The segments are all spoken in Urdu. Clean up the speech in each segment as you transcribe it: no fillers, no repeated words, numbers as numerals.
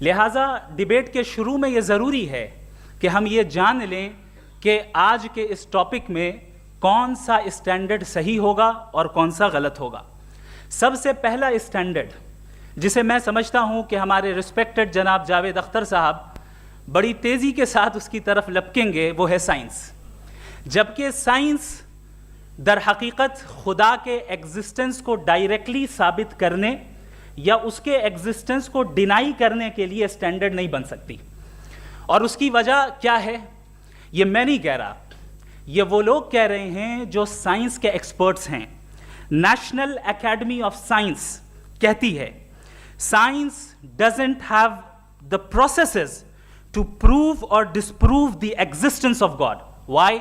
لہٰذا ڈیبیٹ کے شروع میں یہ ضروری ہے کہ ہم یہ جان لیں کہ آج کے اس ٹاپک میں کون سا اسٹینڈرڈ صحیح ہوگا اور کون سا غلط ہوگا۔ سب سے پہلا اسٹینڈرڈ جسے میں سمجھتا ہوں کہ ہمارے رسپیکٹڈ جناب جاوید اختر صاحب بڑی تیزی کے ساتھ اس کی طرف لپکیں گے، وہ ہے سائنس۔ جبکہ سائنس در حقیقت خدا کے ایگزسٹنس کو ڈائریکٹلی ثابت کرنے یا اس کے ایگزسٹنس کو ڈینائی کرنے کے لیے اسٹینڈرڈ نہیں بن سکتی۔ اور اس کی وجہ کیا ہے؟ یہ میں نہیں کہہ رہا، یہ وہ لوگ کہہ رہے ہیں جو سائنس کے ایکسپرٹس ہیں۔ نیشنل اکیڈمی آف سائنس کہتی ہے science doesn't have the processes to prove or disprove the existence of God. Why?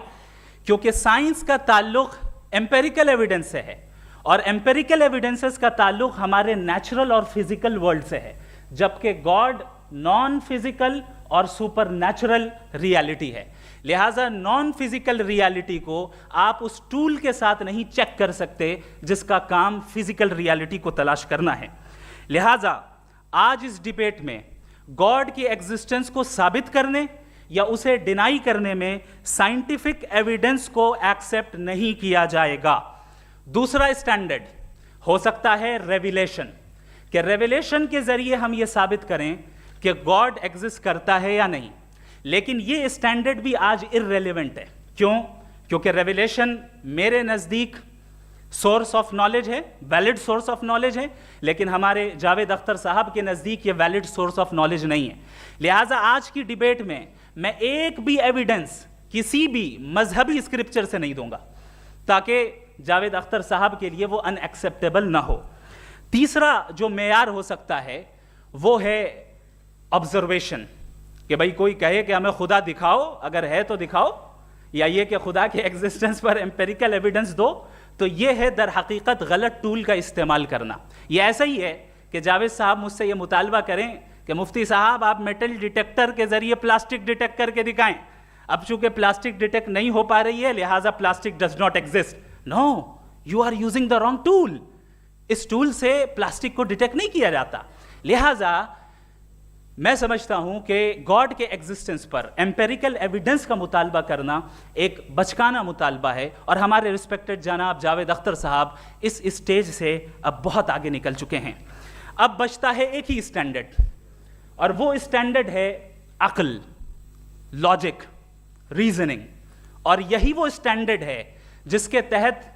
کیونکہ سائنس کا تعلق ایمپیریکل ایویڈنس سے ہے، اور ایمپیریکل ایویڈنسز کا تعلق ہمارے نیچرل اور فزیکل ورلڈ سے ہے، جبکہ گاڈ نان فزیکل اور سپر نیچرل ریالٹی ہے۔ لہٰذا نان فزیکل ریالٹی کو آپ اس ٹول کے ساتھ نہیں چیک کر سکتے جس کا کام فزیکل ریالٹی کو تلاش کرنا ہے۔ لہٰذا آج اس ڈیبیٹ میں گاڈ کی ایگزسٹنس کو ثابت کرنے یا اسے ڈینائی کرنے میں سائنٹیفک ایویڈنس کو ایکسیپٹ نہیں کیا جائے گا۔ دوسرا اسٹینڈرڈ ہو سکتا ہے ریویلیشن، کہ ریویلیشن کے ذریعے ہم یہ ثابت کریں کہ گاڈ ایگزسٹ کرتا ہے یا نہیں۔ لیکن یہ اسٹینڈرڈ بھی آج ارریلیونٹ ہے۔ کیوں؟ کیونکہ ریویلیشن میرے نزدیک سورس آف نالج ہے، ویلڈ سورس آف نالج ہے، لیکن ہمارے جاوید اختر صاحب کے نزدیک یہ ویلڈ سورس آف نالج نہیں ہے۔ لہٰذا آج کی ڈیبیٹ میں ایک بھی ایویڈنس کسی بھی مذہبی اسکرپچر سے نہیں دوں گا تاکہ جاوید اختر صاحب کے لیے وہ ان ایکسیپٹیبل نہ ہو۔ تیسرا جو معیار ہو سکتا ہے وہ ہے آبزرویشن، کہ بھائی کوئی کہے کہ ہمیں خدا دکھاؤ، اگر ہے تو دکھاؤ، یا یہ کہ خدا کے ایگزسٹنس پر ایمپیریکل ایویڈنس دو، تو یہ ہے در حقیقت غلط ٹول کا استعمال کرنا۔ یہ ایسا ہی ہے کہ جاوید صاحب مجھ سے یہ مطالبہ کریں کہ مفتی صاحب آپ میٹل ڈیٹیکٹر کے ذریعے پلاسٹک ڈیٹیکٹ کر کے دکھائیں۔ اب چونکہ پلاسٹک ڈیٹیکٹ نہیں ہو پا رہی ہے لہٰذا plastic does not exist. No, you are using the wrong tool. اس ٹول سے پلاسٹک کو ڈیٹیکٹ نہیں کیا جاتا۔ لہٰذا میں سمجھتا ہوں کہ گاڈ کے ایگزسٹنس پر ایمپیریکل ایویڈنس کا مطالبہ کرنا ایک بچکانہ مطالبہ ہے، اور ہمارے رسپیکٹڈ جناب جاوید اختر صاحب اس اسٹیج سے اب بہت آگے نکل چکے ہیں۔ اب بچتا ہے ایک ہی اسٹینڈرڈ، اور وہ اسٹینڈرڈ ہے عقل، لاجک، ریزننگ، اور یہی وہ اسٹینڈرڈ ہے جس کے تحت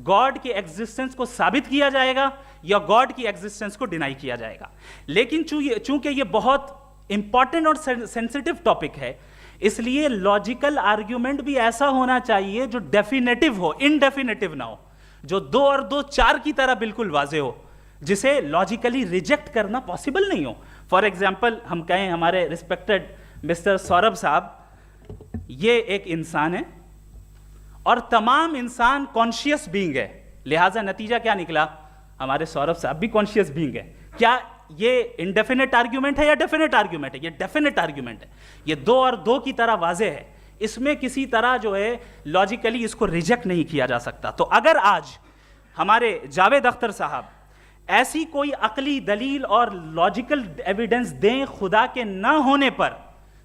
گاڈ کی ایگزسٹنس کو ثابت کیا جائے گا یا گاڈ کی ایگزسٹنس کو ڈینائی کیا جائے گا۔ لیکن چونکہ یہ بہت امپورٹنٹ اور سینسٹیو ٹاپک ہے، اس لیے لاجیکل آرگیومنٹ بھی ایسا ہونا چاہیے جو ڈیفینیٹو ہو، انڈیفینیٹو نہ ہو، جو 2 اور 2 4 کی طرح بالکل واضح ہو، جسے لاجیکلی ریجیکٹ کرنا پاسبل نہیں ہو۔ فار ایگزامپل ہم کہیں ہمارے رسپیکٹڈ مسٹر سوربھ صاحب یہ ایک انسان ہے اور تمام انسان کانشیس بینگ ہے، لہٰذا نتیجہ کیا نکلا؟ ہمارے سوربھ صاحب بھی کانشیس بینگ ہے۔ کیا یہ انڈیفینٹ آرگیومنٹ ہے یا ڈیفینٹ آرگیومنٹ ہے؟ یہ ڈیفینٹ آرگیومنٹ ہے، یہ 2 اور 2 کی طرح واضح ہے، اس میں کسی طرح جو ہے لاجیکلی اس کو ریجیکٹ نہیں کیا جا سکتا۔ تو اگر آج ہمارے جاوید اختر صاحب ایسی کوئی عقلی دلیل اور لاجیکل ایویڈنس دیں خدا کے نہ ہونے پر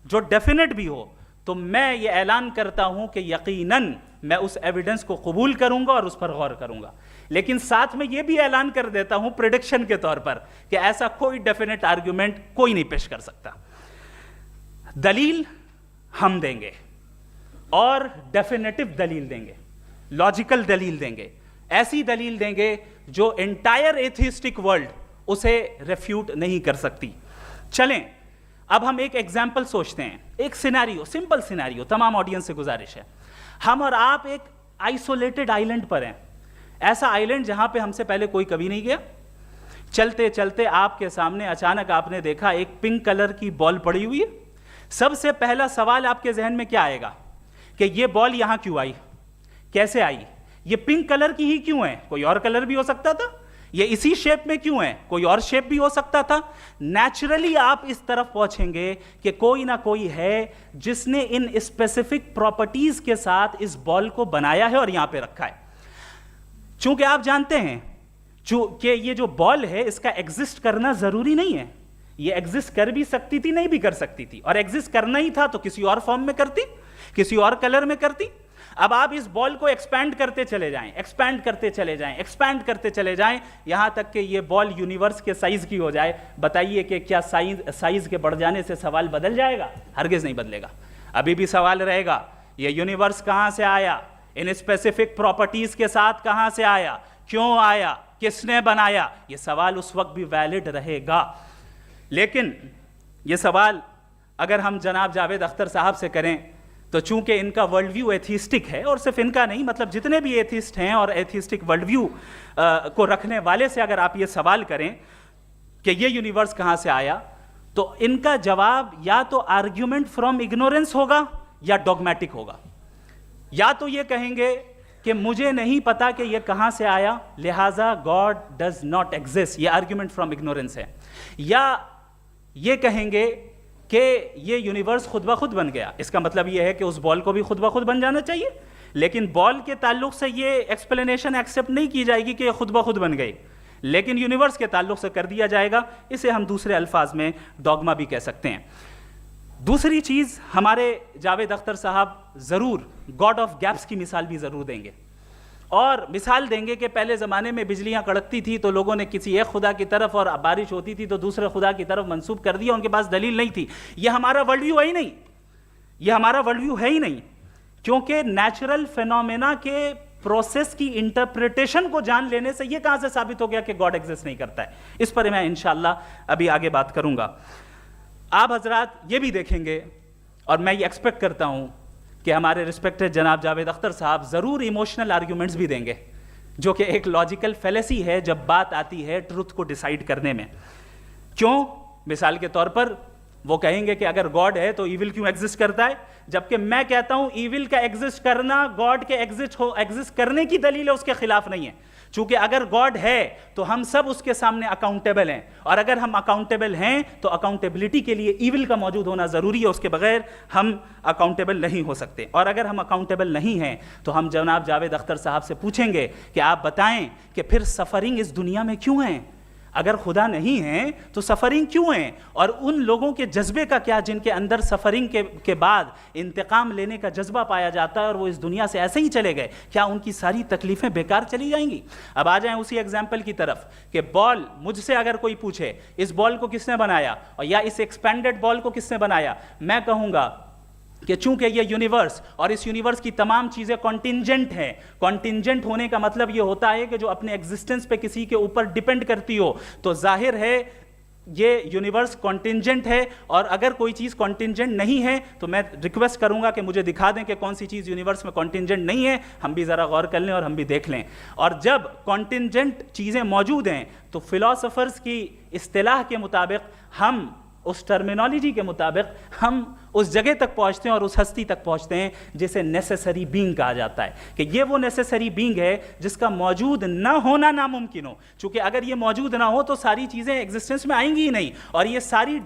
جو ڈیفینٹ بھی ہو، تو میں یہ اعلان کرتا ہوں کہ یقیناً میں اس ایویڈنس کو قبول کروں گا اور اس پر غور کروں گا۔ لیکن ساتھ میں یہ بھی اعلان کر دیتا ہوں پریڈکشن کے طور پر کہ ایسا کوئی ڈیفینٹ آرگیومنٹ کوئی نہیں پیش کر سکتا۔ دلیل ہم دیں گے اور ڈیفینیٹو دلیل دیں گے، لاجیکل دلیل دیں گے، ایسی دلیل دیں گے جو انٹائر ایتھیسٹک ورلڈ اسے ریفیوٹ نہیں کر سکتی۔ چلیں اب ہم ایک ایگزامپل سوچتے ہیں، ایک سینیریو، سمپل سینیریو، تمام آڈینس سے گزارش ہے، ہم اور آپ ایک آئسولیٹڈ آئیلینڈ پر ہیں، ایسا آئیلینڈ جہاں پہ ہم سے پہلے کوئی کبھی نہیں گیا۔ چلتے چلتے آپ کے سامنے اچانک آپ نے دیکھا ایک پنک کلر کی بال پڑی ہوئی ہے۔ سب سے پہلا سوال آپ کے ذہن میں کیا آئے گا کہ یہ بال یہاں کیوں آئی، کیسے آئی، یہ پنک کلر کی ہی کیوں ہے، کوئی اور کلر بھی ہو سکتا تھا، یہ اسی شیپ میں کیوں ہے، کوئی اور شیپ بھی ہو سکتا تھا۔ نیچرلی آپ اس طرف پہنچیں گے کہ کوئی نہ کوئی ہے جس نے ان اسپیسیفک پراپرٹیز کے ساتھ اس بال کو بنایا ہے اور یہاں پہ رکھا ہے۔ چونکہ آپ جانتے ہیں کہ یہ جو بال ہے اس کا ایگزسٹ کرنا ضروری نہیں ہے، یہ ایگزسٹ کر بھی سکتی تھی, نہیں بھی کر سکتی تھی, اور ایگزسٹ کرنا ہی تھا تو کسی اور فارم میں کرتی, کسی اور کلر میں کرتی. اب آپ اس بال کو ایکسپینڈ کرتے چلے جائیں, ایکسپینڈ کرتے چلے جائیں, ایکسپینڈ کرتے چلے جائیں, یہاں تک کہ یہ بال یونیورس کے سائز کی ہو جائے. بتائیے کہ کیا سائز کے بڑھ جانے سے سوال بدل جائے گا؟ ہرگز نہیں بدلے گا. ابھی بھی سوال رہے گا, یہ یونیورس کہاں سے آیا, ان اسپیسیفک پراپرٹیز کے ساتھ کہاں سے آیا, کیوں آیا, کس نے بنایا؟ یہ سوال اس وقت بھی ویلڈ رہے گا. لیکن یہ سوال اگر ہم جناب جاوید اختر صاحب سے کریں تو چونکہ ان کا ورلڈ ویو ایتھیسٹک ہے, اور صرف ان کا نہیں, مطلب جتنے بھی ایتھیسٹ ہیں اور ایتھیسٹک ورلڈ ویو کو رکھنے والے سے اگر آپ یہ سوال کریں کہ یہ یونیورس کہاں سے آیا, تو ان کا جواب یا تو آرگیومنٹ فرام اگنورنس ہوگا یا ڈوگمیٹک ہوگا. یا تو یہ کہیں گے کہ مجھے نہیں پتا کہ یہ کہاں سے آیا, لہٰذا گاڈ ڈز ناٹ ایگزسٹ, یہ آرگیومنٹ فرام اگنورنس ہے. یا یہ کہیں گے کہ یہ یونیورس خود بخود بن گیا. اس کا مطلب یہ ہے کہ اس بال کو بھی خود بخود بن جانا چاہیے, لیکن بال کے تعلق سے یہ ایکسپلینیشن ایکسیپٹ نہیں کی جائے گی کہ یہ خود بخود بن گئی, لیکن یونیورس کے تعلق سے کر دیا جائے گا. اسے ہم دوسرے الفاظ میں ڈوگما بھی کہہ سکتے ہیں. دوسری چیز, ہمارے جاوید اختر صاحب ضرور گاڈ آف گیپس کی مثال بھی ضرور دیں گے, اور مثال دیں گے کہ پہلے زمانے میں بجلیاں کڑکتی تھی تو لوگوں نے کسی ایک خدا کی طرف, اور بارش ہوتی تھی تو دوسرے خدا کی طرف منسوب کر دیا, ان کے پاس دلیل نہیں تھی. یہ ہمارا ورلڈ ویو ہے ہی نہیں, یہ ہمارا ورلڈ ویو ہے ہی نہیں, کیونکہ نیچرل فینومینا کے پروسیس کی انٹرپریٹیشن کو جان لینے سے یہ کہاں سے ثابت ہو گیا کہ گاڈ ایگزسٹ نہیں کرتا ہے. اس پر میں انشاءاللہ ابھی آگے بات کروں گا. آپ حضرات یہ بھی دیکھیں گے, اور میں یہ ایکسپیکٹ کرتا ہوں کہ ہمارے رسپیکٹڈ جناب جاوید اختر صاحب ضرور ایموشنل آرگیومنٹس بھی دیں گے, جو کہ ایک لاجیکل فیلیسی ہے جب بات آتی ہے ٹروتھ کو ڈیسائیڈ کرنے میں. کیوں؟ مثال کے طور پر وہ کہیں گے کہ اگر گاڈ ہے تو ایول کیوں ایگزسٹ کرتا ہے, جبکہ میں کہتا ہوں ایول کا ایگزسٹ کرنا گاڈ کے ایگزسٹ کرنے کی دلیل ہے, اس کے خلاف نہیں ہے. چونکہ اگر گاڈ ہے تو ہم سب اس کے سامنے اکاؤنٹیبل ہیں, اور اگر ہم اکاؤنٹیبل ہیں تو اکاؤنٹیبلٹی کے لیے ایول کا موجود ہونا ضروری ہے, اس کے بغیر ہم اکاؤنٹیبل نہیں ہو سکتے. اور اگر ہم اکاؤنٹیبل نہیں ہیں تو ہم جناب جاوید اختر صاحب سے پوچھیں گے کہ آپ بتائیں کہ پھر سفرنگ اس دنیا میں کیوں ہیں؟ اگر خدا نہیں ہے تو سفرنگ کیوں ہیں؟ اور ان لوگوں کے جذبے کا کیا جن کے اندر سفرنگ کے بعد انتقام لینے کا جذبہ پایا جاتا ہے, اور وہ اس دنیا سے ایسے ہی چلے گئے, کیا ان کی ساری تکلیفیں بیکار چلی جائیں گی؟ اب آ جائیں اسی ایگزامپل کی طرف کہ بال, مجھ سے اگر کوئی پوچھے اس بال کو کس نے بنایا, اور یا اس ایکسپینڈڈ بال کو کس نے بنایا, میں کہوں گا کہ چونکہ یہ یونیورس اور اس یونیورس کی تمام چیزیں کانٹینجنٹ ہیں. کانٹینجنٹ ہونے کا مطلب یہ ہوتا ہے کہ جو اپنے ایگزسٹنس پہ کسی کے اوپر ڈیپینڈ کرتی ہو, تو ظاہر ہے یہ یونیورس کانٹینجنٹ ہے. اور اگر کوئی چیز کانٹینجنٹ نہیں ہے تو میں ریکویسٹ کروں گا کہ مجھے دکھا دیں کہ کون سی چیز یونیورس میں کانٹینجنٹ نہیں ہے, ہم بھی ذرا غور کر لیں اور ہم بھی دیکھ لیں. اور جب کانٹینجنٹ چیزیں موجود ہیں تو فلاسفرز کی اصطلاح کے مطابق, ہم اس ٹرمینالوجی کے مطابق ہم اس جگہ تک پہنچتے ہیں اور اس ہستی تک پہنچتے ہیں جسے نیسیسری بینگ کہا جاتا ہے, کہ یہ وہ نیسیسری بینگ ہے جس کا موجود نہ ہونا ناممکن ہو. چونکہ اگر یہ موجود نہ ہو تو ساری چیزیں ایگزسٹنس میں آئیں گی ہی نہیں, اور یہ ساری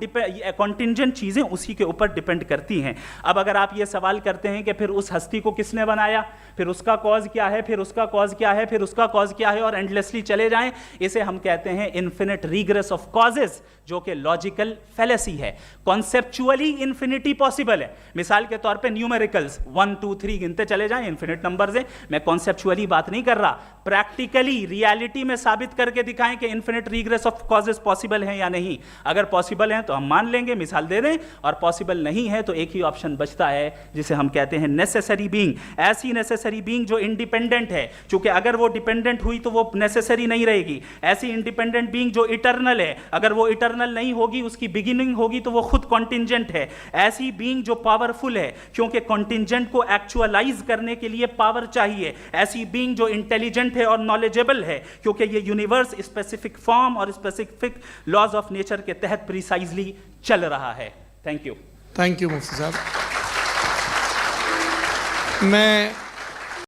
کانٹینجنٹ چیزیں اسی کے اوپر ڈیپینڈ کرتی ہیں. اب اگر آپ یہ سوال کرتے ہیں کہ پھر اس ہستی کو کس نے بنایا, پھر اس کا کاز کیا ہے, پھر اس کا کاز کیا ہے, پھر اس کا کاز کیا ہے, اور اینڈلیسلی چلے جائیں, اسے ہم کہتے ہیں انفینٹ ریگریس آف کازز, جو کہ لاجیکل فیلیسی ہے. کانسیپچولی انفینٹی پاسبل ہے. مثال کے طور پہ نیومیریکلز 1 2 3 گنتے چلے جائیں, انفینٹ نمبرز ہیں. میں کانسیپچولی بات نہیں کر رہا, پریکٹیکلی ریالٹی میں ثابت کر کے دکھائیں کہ infinite regress of causes possible ہیں یا نہیں. اگر پاسبل ہیں تو ہم مان لیں گے, مثال دے دیں, اور پاسبل نہیں ہے تو ایک ہی آپشن بچتا ہے جسے ہم کہتے ہیں نیسیسری بینگ. ایسی نیسیسری بینگ جو انڈیپینڈنٹ ہے, چونکہ اگر وہ ڈیپینڈنٹ ہوئی تو وہ نیسیسری نہیں رہے گی. ایسی انڈیپینڈنٹ بینگ جو اٹرنل ہے, اگر وہ اٹرنل نہیں ہوگی, اس کی بگننگ ہوگی تو وہ خود کانٹینجنٹ ہے. ایسی بینگ جو پاورفل ہے, کیونکہ کانٹینجنٹ کو ایکچوالائز کرنے کے لیے پاور چاہیے. ایسی بینگ جو انٹیلیجنٹ ہے اور نالجبل ہے, کیونکہ یہ یونیورس اسپیسیفک فارم اور اسپیسیفک لاز آف نیچر کے تحت پریسائزلی چل رہا ہے. Thank you. تھینک یو مفتی صاحب. میں